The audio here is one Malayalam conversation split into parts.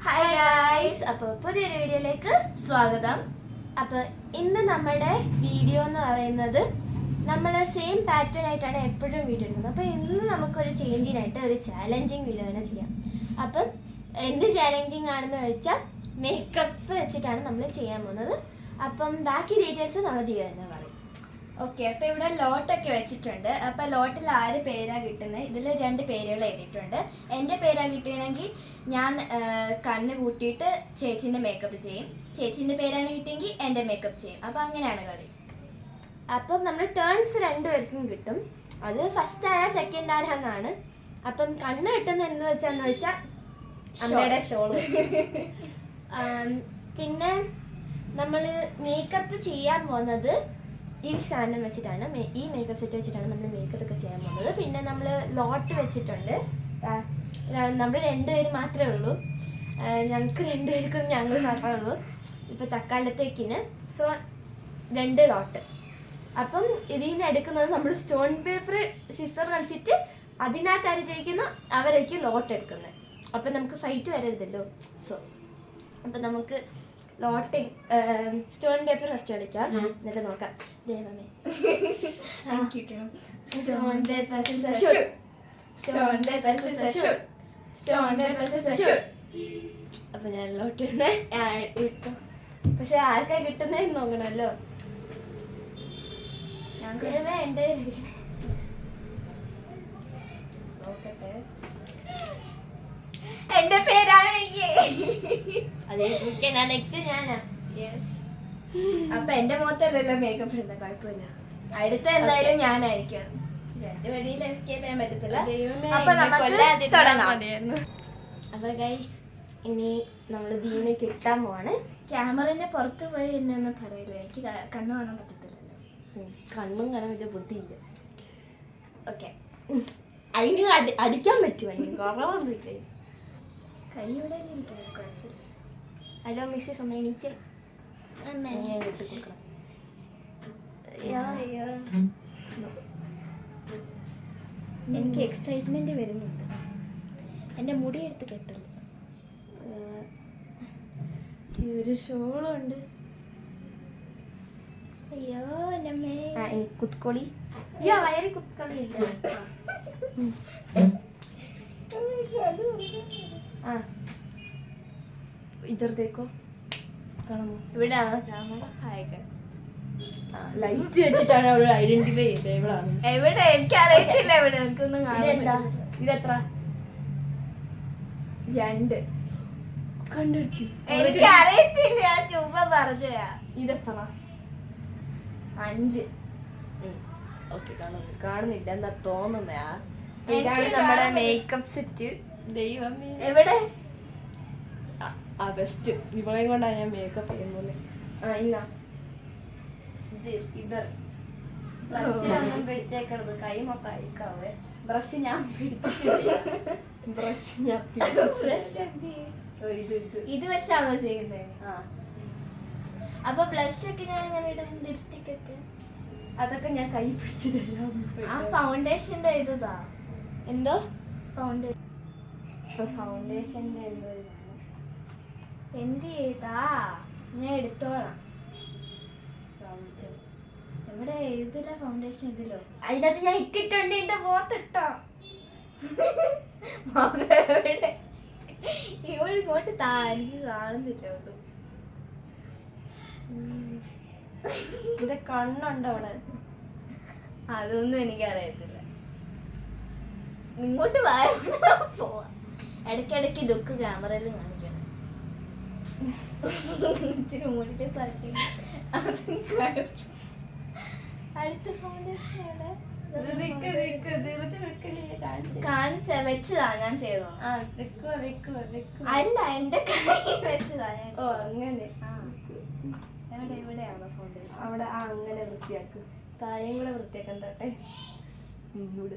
ഹായ് ഗൈസ്, അപ്പോൾ പുതിയൊരു വീഡിയോയിലേക്ക് സ്വാഗതം. അപ്പോൾ ഇന്ന് നമ്മുടെ വീഡിയോ എന്ന് പറയുന്നത് നമ്മൾ സെയിം പാറ്റേൺ ആയിട്ടാണ് എപ്പോഴും വീഡിയോ എടുക്കുന്നത്. അപ്പോൾ ഇന്ന് നമുക്കൊരു ചേഞ്ചിനായിട്ട് ഒരു ചാലഞ്ചിങ് വീഡിയോ തന്നെ ചെയ്യാം. അപ്പം എന്ത് ചാലഞ്ചിങ് ആണെന്ന് വെച്ചാൽ മേക്കപ്പ് വെച്ചിട്ടാണ് നമ്മൾ ചെയ്യാൻ പോകുന്നത്. അപ്പം ബാക്കി ഡീറ്റെയിൽസ് നമ്മൾ തീരെ തന്നെ പറയും. ഓക്കെ, അപ്പോൾ ഇവിടെ ലോട്ടൊക്കെ വെച്ചിട്ടുണ്ട്. അപ്പോൾ ലോട്ടിൽ 6 പേരാണ് കിട്ടുന്നത്. ഇതിൽ 2 പേരുകൾ എഴുതിയിട്ടുണ്ട്. എൻ്റെ പേരാണ് കിട്ടുകയാണെങ്കിൽ ഞാൻ കണ്ണ് കൂട്ടിയിട്ട് ചേച്ചീൻ്റെ മേക്കപ്പ് ചെയ്യും. ചേച്ചീൻ്റെ പേരാണ് കിട്ടിയെങ്കിൽ എൻ്റെ മേക്കപ്പ് ചെയ്യും. അപ്പോൾ അങ്ങനെയാണ് കളി. അപ്പം നമ്മൾ ടേൺസ് 2 പേർക്കും കിട്ടും. അത് ഫസ്റ്റ് ആരാ സെക്കൻഡ് ആരാന്നാണ്. അപ്പം കണ്ണ് കിട്ടുന്നത് എന്ന് വെച്ചാൽ അമ്മയുടെ ഷോള്. പിന്നെ നമ്മൾ മേക്കപ്പ് ചെയ്യാൻ പോകുന്നത് ഈ സാധനം വെച്ചിട്ടാണ്, ഈ മേക്കപ്പ് സെറ്റ് വെച്ചിട്ടാണ് നമ്മൾ മേക്കപ്പ് ഒക്കെ ചെയ്യാൻ പോകുന്നത്. പിന്നെ നമ്മൾ ലോട്ട് വെച്ചിട്ടുണ്ട്. നമ്മൾ 2 പേര് മാത്രമേ ഉള്ളൂ. ഞങ്ങൾക്ക് 2 പേർക്കും ഞങ്ങൾ മാത്രമേ ഉള്ളൂ ഇപ്പോൾ തക്കാലത്തേക്കിന്. സോ 2 ലോട്ട്. അപ്പം ഇതിൽ നിന്ന് എടുക്കുന്നത് നമ്മൾ സ്റ്റോൺ പേപ്പർ സിസർ കളിച്ചിട്ട് അതിനകത്ത് ആര് ജയിക്കുന്ന അവരേക്ക് ലോട്ട് എടുക്കുന്നത്. അപ്പം നമുക്ക് ഫൈറ്റ് വരരുതല്ലോ. സോ അപ്പം നമുക്ക് ലോട്ടിങ് സ്റ്റോൺ പേപ്പർ ഫസ്റ്റ് കളിക്കാം, എന്നിട്ട് നോക്കാം. ദൈവമേ, stone paper scissor shoot, stone paper scissor shoot, stone paper scissor shoot. അപ്പൊ ഞാൻ ലോട്ട് ഇടുന്നേ ഇട്ടു. പക്ഷെ ആർക്കാ കിട്ടുന്നതെന്ന് നോക്കണമല്ലോ. എന്റെ നോക്കട്ടെ. എന്റെ പേരാണ് നെക്സ്റ്റ് ഞാനാ. അപ്പൊ എന്റെ മുഖത്തല്ലല്ലോ മേക്കപ്പ് ഇടുന്ന, കുഴപ്പമില്ല. അടുത്ത എന്തായാലും ഞാനായിരിക്കും. 2 വഴിയിൽ എസ്കേപ്പ് ചെയ്യാൻ പറ്റത്തില്ല. അപ്പൊ നമുക്ക് തുടങ്ങാം. അപ്പൊ ഗൈസ്, ഇനി നമ്മൾ ദീനെ കിട്ടാൻ പോവാണ്. ക്യാമറന്റെ പുറത്ത് പോയി എന്നെ ഒന്നും പറയില്ല, എനിക്ക് കണ്ണു കാണാൻ പറ്റത്തില്ലല്ലോ. കണ്ണും കാണാൻ പറ്റിയ ബുദ്ധിയില്ല. ഓക്കെ, അതിന് അടിക്കാൻ പറ്റുമോ? അതിന് കുറവൊന്നുമില്ല. കൈയുടെ കുഴപ്പമില്ല. ഹലോ മിസ്സസ്, ഒന്ന് എണീച്ചേ. ഇട്ട് കൊടുക്കണം. എനിക്ക് എക്സൈറ്റ്മെന്റ് വരുന്നുണ്ട്. എൻ്റെ മുടി എടുത്ത് കെട്ടല്ലോ. ഒരു ഷോളുണ്ട്. അയ്യോ എനിക്ക് കുത്തൊളി. അയ്യോ വയറി കുത്തൊളി ഇല്ല. इधर देखो, ഇവിടെയാണ് ക്യാമറ. ലൈറ്റ് വെച്ചിട്ടാണ് അവിടെ ഐഡന്റിഫൈ ചെയ്തത്. എവിടെയാണ്? എവിടെ എനിക്കറിയത്തില്ല. എവിടെ എനിക്കൊന്നും കാണാൻ. ഇതെത്ര? 2 കണ്ടുപിടിച്ചു. എനിക്കറിയത്തില്ല, ചുമ്മാ പറഞ്ഞാ. ഇതെത്ര? 5. ഓക്കെ, കാണുന്നില്ല, എന്താ തോന്നുന്നേ. ഇതാണ് നമ്മുടെ മേക്കപ്പ് സെറ്റ്. ദൈവമേ, എവിടെ? ആ ബെസ്റ്റ്. ഇവളെയും കൊണ്ടാണ് ഞാൻ മേക്കപ്പ് ചെയ്യുന്നത്. ഇല്ല, ബ്രഷൊന്നും പിടിച്ചേക്കരുത്, കൈ മൊത്തം അഴിക്കാവേ. ബ്രഷ് ഞാൻ പിടിപ്പിച്ചിട്ടില്ല. ഇത് വെച്ചാണോ ചെയ്യുന്നത്? അപ്പൊ ബ്ലഷ് ഒക്കെ ഞാൻ എങ്ങനെ ഇടും? ലിപ്സ്റ്റിക് ഒക്കെ അതൊക്കെ ഞാൻ കൈ പിടിച്ചു തരാം. ആ ഫൗണ്ടേഷന്റെ ഇതാ. എന്തോ ഫൗണ്ടേഷൻ? ഫൗണ്ടേഷന്റെ എന്തോ എന്ത് ചെയ്താ ഞാൻ എടുത്തോളാം. എവിടെ? ഇതില ഫൗണ്ടേഷൻ? ഇതിലോ? അതിനകത്ത് ഞാൻ ഇട്ടിട്ടുണ്ട്. എന്റെ മുഖത്തിട്ടോ? എവിടെ? ഇവിടെ ഇങ്ങോട്ട് താ, എനിക്ക് കാണുന്നില്ല ഒന്നും. ഇവിടെ കണ്ണുണ്ടോ അവിടെ? അതൊന്നും എനിക്കറിയത്തില്ല. ഇങ്ങോട്ട് പോവാ. ഇടയ്ക്കിടയ്ക്ക് ലുക്ക് ക്യാമറയിൽ കാണിക്കണം. ഇത്തിരി മൂടിട്ട് പറട്ടി. അടുത്ത ഫൗണ്ടേഷൻ കാണിച്ച വെച്ചതാ ഞാൻ ചെയ്തോ? അല്ല, എന്റെ കൈ വെച്ചതാ. ഓ അങ്ങനെ. എവിടെയാണോ ഫൗണ്ടേഷൻ? അവിടെ. അങ്ങനെ വൃത്തിയാക്ക്. താഴെയും കൂടെ വൃത്തിയാക്കാൻ തട്ടെ. മുന്നോട്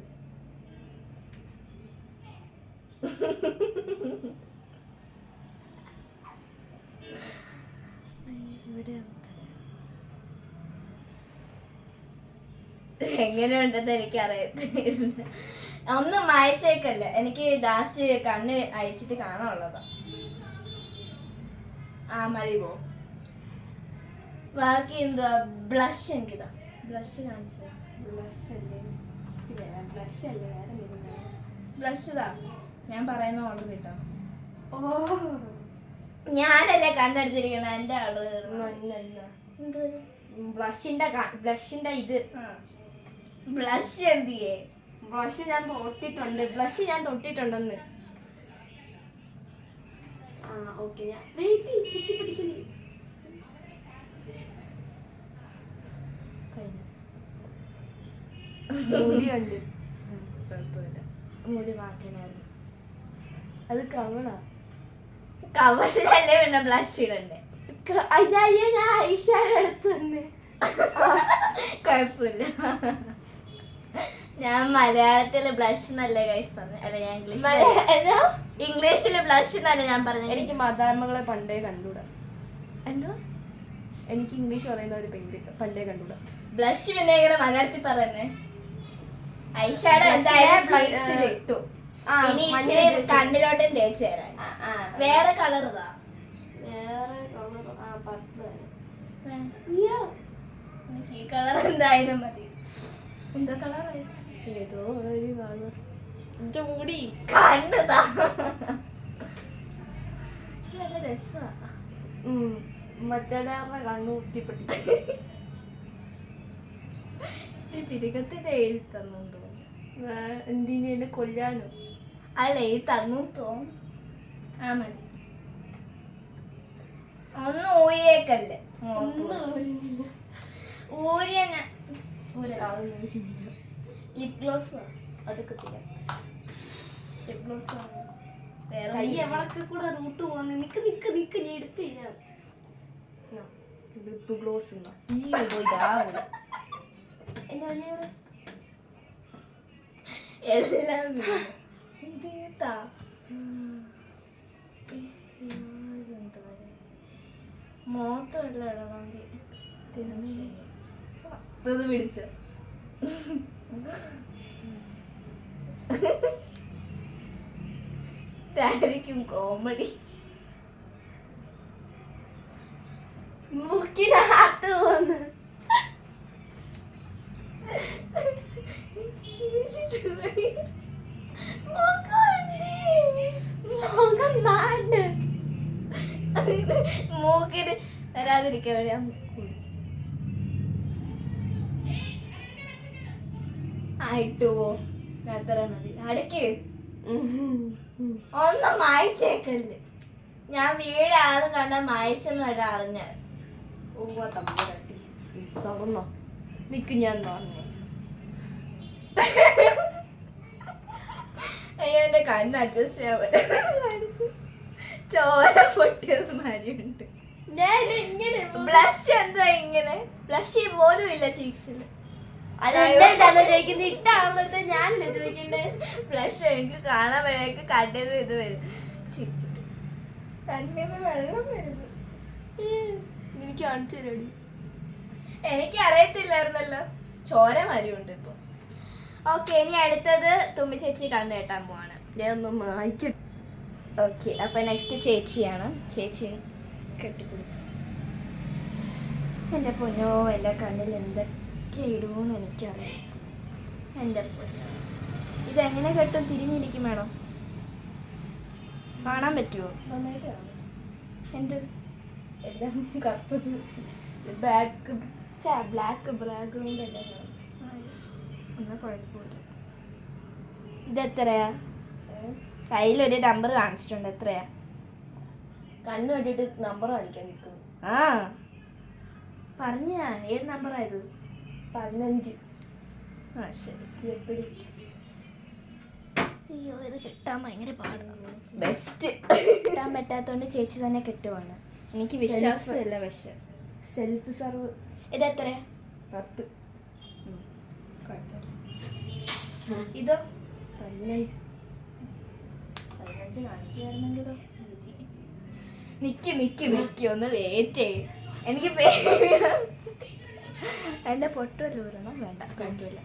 എങ്ങനെയുണ്ടെന്ന് എനിക്കറിയത്തില്ല. ഒന്നും മായച്ചേക്കല്ല, എനിക്ക് ലാസ്റ്റ് കണ്ണ് അയച്ചിട്ട് കാണാനുള്ളതാ. ആ മതി പോ. ബാക്കി എന്തുവാ? ബ്ലഷ്. എനിക്കിതാ ബ്ലഷ് കാണിച്ചത്. ബ്ലഷ് അല്ലേ വേറെ ബ്ലഷ് ഇതാ. ഞാൻ പറയുന്ന ഓർഡർ കിട്ടോ? ഓ ഞാനല്ലേ കണ്ണടിച്ചിരിക്കണ. എന്റെ ഓർഡർ എന്തോ ബ്ലഷിന്റെ ഇത്. ബ്ലഷ് എന്തിയേ? ബ്ലഷ് ഞാൻ തൊട്ടിട്ടുണ്ടെന്ന്. ആ ഓക്കെ. ഞാൻ വെയിറ്റ് പിടിക്കല് മുടിയുണ്ട്. കുഴപ്പമില്ല. മുടി മാറ്റണമായിരുന്നു. അത് കവറിലല്ലേ പിന്നെ ബ്ലഷ് ഇടണ്ടേ? അയ്യോ ഞാൻ ഐഷാഡോ എടുത്തു തന്നെ. കുഴപ്പമില്ല. ഞാൻ മലയാളത്തില് ബ്ലഷ് എന്നല്ലേ ഗൈസ് പറഞ്ഞു. അല്ല ഞാൻ ഇംഗ്ലീഷില് ബ്ലഷ് എന്നല്ല ഞാൻ പറഞ്ഞു. എനിക്ക് മദാമകളെ പണ്ടേ കണ്ടൂടാ. എന്തോ? എനിക്ക് ഇംഗ്ലീഷ് പറയുന്ന ഒരു പണ്ടേ കണ്ടൂടാ. ബ്ലഷ് പിന്നെ എങ്ങനെ മലയാളത്തിൽ പറയുന്നേ? ഐഷാഡോ എന്തായാലും ഇട്ടു. ഇനി ഇച്ചിരി കണ്ണിലോട്ടും തേച്ച് തരാൻ. വേറെ കളർ ഇതാ. എനിക്ക് ഈ കളർ എന്തായാലും മതി. എന്താ കളറായി? ഏതോ ഒരു കളർ. മുടി കണ്ടതാ. നല്ല രസാ. മറ്റേതാരുടെ കണ്ണു കുത്തിപ്പെട്ടി. പിരികത്തിന്റെ എഴുതി തന്നു തോന്നുന്നു. എന്തിനെ എന്നെ കൊല്ലാനോ? അല്ല എഴുതി തന്നു തോന്നുന്നു. ആ മതി. ഒന്നും ഊരിയേക്കല്ലേ? ഊരിയ ലിപ് ഗ്ലോസ് അതൊക്കെ തരാം. ലിപ് ഗ്ലോസ് കൈ എവിടൊക്കെ കൂടെ റൂട്ട് പോകുന്നു. നിക്ക് ഞാൻ എടുത്ത് തരാം. ലിപ് ഗ്ലോസ് എല്ലാം മോത്തല്ല ഇടണമെങ്കിൽ പിടിച്ച ഇതായിരിക്കും കോമഡി. മൂക്കിനകത്ത് പോന്ന് മൂക്കിന് വരാതിരിക്കാൻ വേണ്ടി ഞാൻ കുടിച്ചു. ആയിട്ടുവോ? അത്ര മതി. അടയ്ക്ക്. ഒന്നും മായിച്ചേക്കല്ലേ. ഞാൻ വീട് ആറ് കണ്ട മായിച്ചെന്ന് വരെ അറിഞ്ഞാൽ. തുറന്നോ? നിക്ക് ഞാൻ തുറന്നു. അയ്യോ എന്റെ കണ്ണ് അഡ്ജസ്റ്റ് ചെയ്യാൻ പറ്റും. ചോര പൊട്ടിയത് മാതിരിയുണ്ട്. ഞാൻ ഇങ്ങനെ ബ്ലഷ് എന്താ ഇങ്ങനെ? ബ്ലഷ് പോലും ഇല്ല ചീക്സിൽ. ചോദിക്കുന്നത് ഇട്ടാകുമ്പോഴത്തെ ഞാനല്ലേ ചോദിക്കണ്ടേ? ബ്ലഷ് എനിക്ക് കാണാൻ വരെയൊക്കെ കണ്ടത് ഇത് വരും. ചിരിച്ചിട്ട് കണ്ണിന് വെള്ളം വരുന്നു. എനിക്ക് കാണിച്ചു തരടി. എനിക്ക് അറിയത്തില്ലായിരുന്നല്ലോ. ചോര മരിയുണ്ട് ഇപ്പൊ. ഓക്കെ, ഇനി അടുത്തത് തുമ്പി ചേച്ചി കണ്ടു കേട്ടാൻ പോവാണ്. ഞാൻ ഒന്ന് മായ്ക്കട്ടെ. ഓക്കെ, അപ്പൊ നെക്സ്റ്റ് ചേച്ചിയാണ്. ചേച്ചി കെട്ടിപ്പിടിക്കും. എൻ്റെ പൊന്നോ, എൻ്റെ കണ്ണിൽ എന്തൊക്കെ ഇടുമെന്ന് എനിക്കറിയാം. എൻ്റെ പൊന്നോ, ഇതെങ്ങനെ കെട്ടും? തിരിഞ്ഞിരിക്കും വേണോ? കാണാൻ പറ്റുമോ? നന്നായിട്ട് കാണാം. എന്ത് എല്ലാം കറുത്തത് ബ്ലാക്ക് ബാക്ക്ഗ്രൗണ്ട് എല്ലാം കാണാം. എന്നാൽ കുഴപ്പമില്ല. ഇതെത്രയാ? കയ്യിലൊരു നമ്പർ കാണിച്ചിട്ടുണ്ട്. എത്രയാ? കണ്ണ് കണ്ടിട്ട് നമ്പർ കാണിക്കാൻ നിൽക്കുന്നു. ആ പറഞ്ഞ ഏത് നമ്പറായത്? 15. ആ ശരി. എപ്പടി? അയ്യോ, ഇത് കിട്ടാൻ ഭയങ്കര പാടാണ്. ബെസ്റ്റ്. കിട്ടാൻ പറ്റാത്തതുകൊണ്ട് ചേച്ചി തന്നെ കെട്ടുവാണ്. എനിക്ക് വിശ്വാസമില്ല. പക്ഷെ സെൽഫ് സർവ്. ഇതെത്രയാ? 10. ഇതോ? 15. കാണിക്കുവായിരുന്നെങ്കിലോ. നിക്ക് ഒന്ന് വെയിറ്റ് ചെയ്യും. എനിക്ക് എൻ്റെ പൊട്ടുമല്ലോ വരണം. വേണ്ട, കുഴപ്പമില്ല.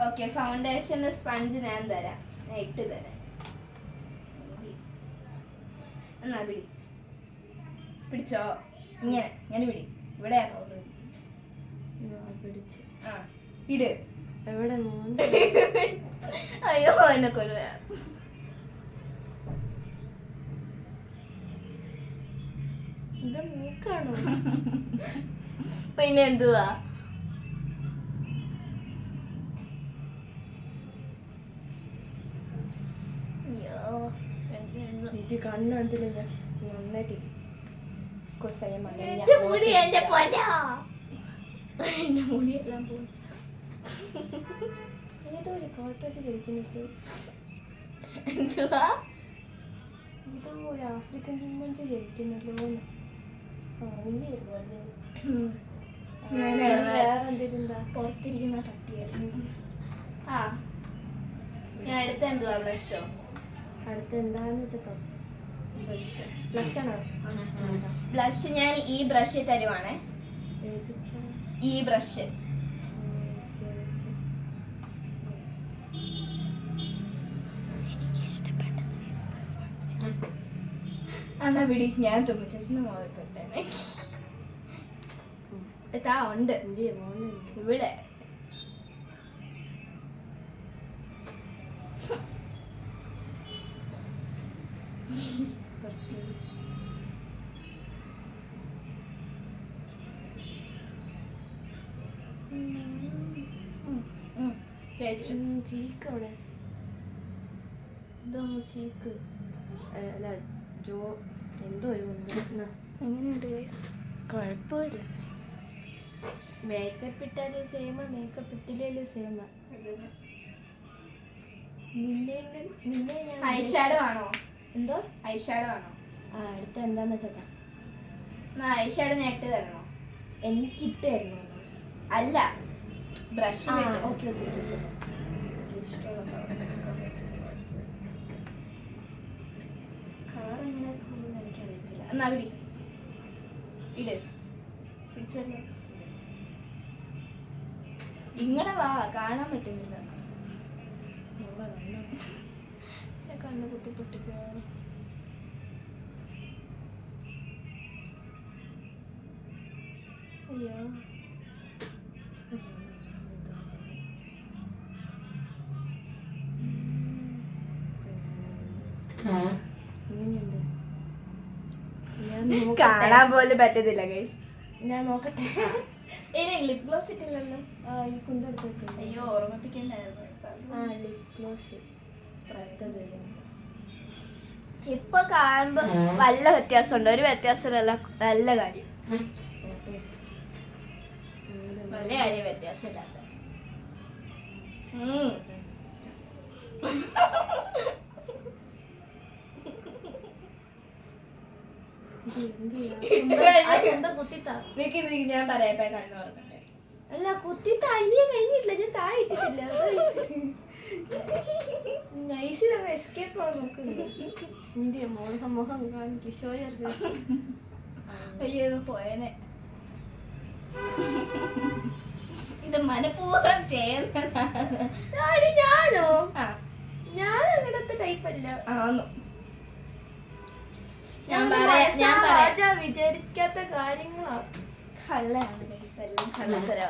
ഓക്കെ, ഫൗണ്ടേഷൻ സ്പഞ്ച് ഞാൻ തരാം. ഞാൻ ഇട്ട് തരാം. എന്നാ പിടി. പിടിച്ചോ, ഇങ്ങനെ ഇങ്ങനെ പിടി. ഇവിടെ പൗഡർ പിടിച്ച്. ആ ഇട്. എവിടെ മോൻ? അയ്യോ എന്നെ കൊല്ലുക. ഇത് മൂക്കാണോ? പിന്നെ എന്തുവാ? എനിക്ക് കണ്ണെടുത്തില്ല. നന്നായിട്ട് എന്റെ മുടി, എന്റെ പൊന്നോ, എന്റെ മുടിയെല്ലാം പോകും. ഏതോ ഒരു കോട്ട് വെച്ച് ചോദിക്കുന്നില്ല. എന്തുവാ? ഏതോ ഒരു ആഫ്രിക്കൻ ജിമ്മൻസ് ജയിക്കുന്നല്ലോ. വേറെ എന്തെങ്കിലും പുറത്തിരിക്കുന്ന പട്ടിയായിരുന്നു. ആ ഞാൻ അടുത്ത എന്തുവാ? ബ്ലഷോ? അടുത്ത് എന്താന്ന് വെച്ചോ? ബ്ലഷ്. ബ്ലഷ് ആണോ? ബ്ലഷ് ഞാൻ ഈ ബ്രഷ് തരുവാണേ. ഏത്? ഈ ബ്രഷ്. എന്നാ പിടി, ഞാൻ തുമ്മിച്ചസിന് മോളിപ്പെട്ടേ. താ ഉണ്ട് ഇവിടെ. ചീക്ക് അവിടെ. എന്തോ ചീക്ക് അല്ല ജോ എന്തോ ഒരു എങ്ങനെയുണ്ട്? കുഴപ്പമില്ല. മേക്കപ്പ് ഇട്ടാലും സെയിമ, മേക്കപ്പ് ഇട്ടില്ലേലും സെയിമ. നിന്നെ ഞാൻ ഐഷാഡോ ആണോ? എന്തോ ഐഷാഡോ ആണോ? ആ അടുത്ത എന്താന്ന് വെച്ചാ ഐഷാഡോ ഞാൻ ഇട്ട് തരണോ? എനിക്കിട്ടായിരുന്നു. അല്ല, ബ്രഷ്. Okay okay. കളർ എങ്ങനെ പോകുമെന്ന് എനിക്കറിയത്തില്ല. എന്നാ പിടി, ഇട്. പിടിച്ചല്ലോ. ഇങ്ങടെ വാ, കാണാൻ പറ്റുന്നില്ല. കണ്ണ് കുത്തി പൊട്ടിക്കുക. അയ്യോ ഇങ്ങനെയുണ്ട്. കാണാൻ പോലും പറ്റത്തില്ല ഗൈസ്. ഞാൻ നോക്കട്ടെ. ലിപ് ഗ്ലോസ് ഇട്ടില്ലല്ലോ. ഈ കുന്തെടുത്ത്. അയ്യോ, ഓർമ്മിപ്പിക്കണ്ടായിരുന്നു. ആ ലിപ് ഗ്ലോസ് ഇപ്പൊ കാണുമ്പോ വല്ല വ്യത്യാസമുണ്ട്? ഒരു വ്യത്യാസമല്ല, നല്ല കാര്യം. നല്ല കാര്യം വ്യത്യാസമില്ലാത്ത. ഞാൻ പറയാ കണ്ണു തുറക്കട്ടെ. അല്ല കുത്തിട്ട് അനിയ കഴിഞ്ഞിട്ടില്ല. ഞാൻ താഴെ ഇട്ടിട്ടില്ല. നൈസിലൊക്കെ എസ്കേപ്പ് ആവാൻ നോക്കുന്നു. ഇന്ത്യ മോഹം മോഹം കിഷോയർ. അയ്യോ പോയനെ. ഇത് മനഃപൂർവ്വം ചെയ്യുന്നതാണ്. ഞാനോ? ഞാൻ അങ്ങനത്തെ ടൈപ്പ് അല്ല. ഞാൻ വിചാരിക്കാത്ത കാര്യങ്ങളാ. കള്ളയാണ് ഗൈസ്, എല്ലാം കള്ളത്തരാ.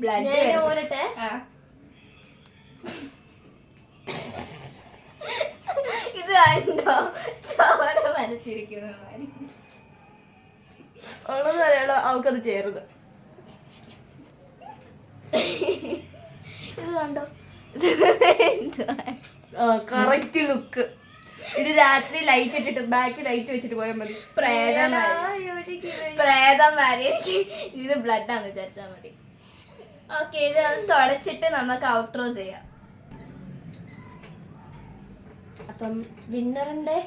ബ്ലഡ് പോരട്ടെ. ഇത് കണ്ടോ? ചോര വരച്ചിരിക്കുന്ന മാതിരി. അവക്കത് ചേർന്ന്. ഇത് കണ്ടോ? Correct look. ഇത് രാത്രി ലൈറ്റ് ഇട്ടിട്ട് ബാക്ക് ലൈറ്റ് വെച്ചിട്ട് പോയാൽ മതി. പ്രേതം വരെ. ഇത് ബ്ലഡ് ആണെന്ന് വിചാരിച്ചാൽ മതി. ഓക്കെ, ഇത് തുടച്ചിട്ട് നമുക്ക് ഔട്ട്രോ ചെയ്യാം. അപ്പം വിന്നറിന്റെ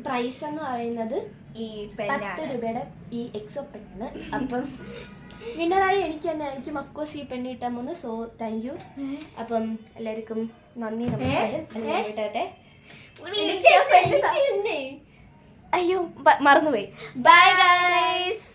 പ്രൈസ് എന്ന് പറയുന്നത് ഈ 10 രൂപയുടെ ഈ എക്സോ പെണ്ണാണ്. അപ്പം വിന്നറായി എനിക്കും അഫ്കോഴ്സ് ഈ പെണ്ണ് കിട്ടാൻ പോകുന്നു. So thank you. അപ്പം എല്ലാവർക്കും നന്ദി, നമസ്കാരം. അയ്യോ മറന്നുപോയി. Bye guys.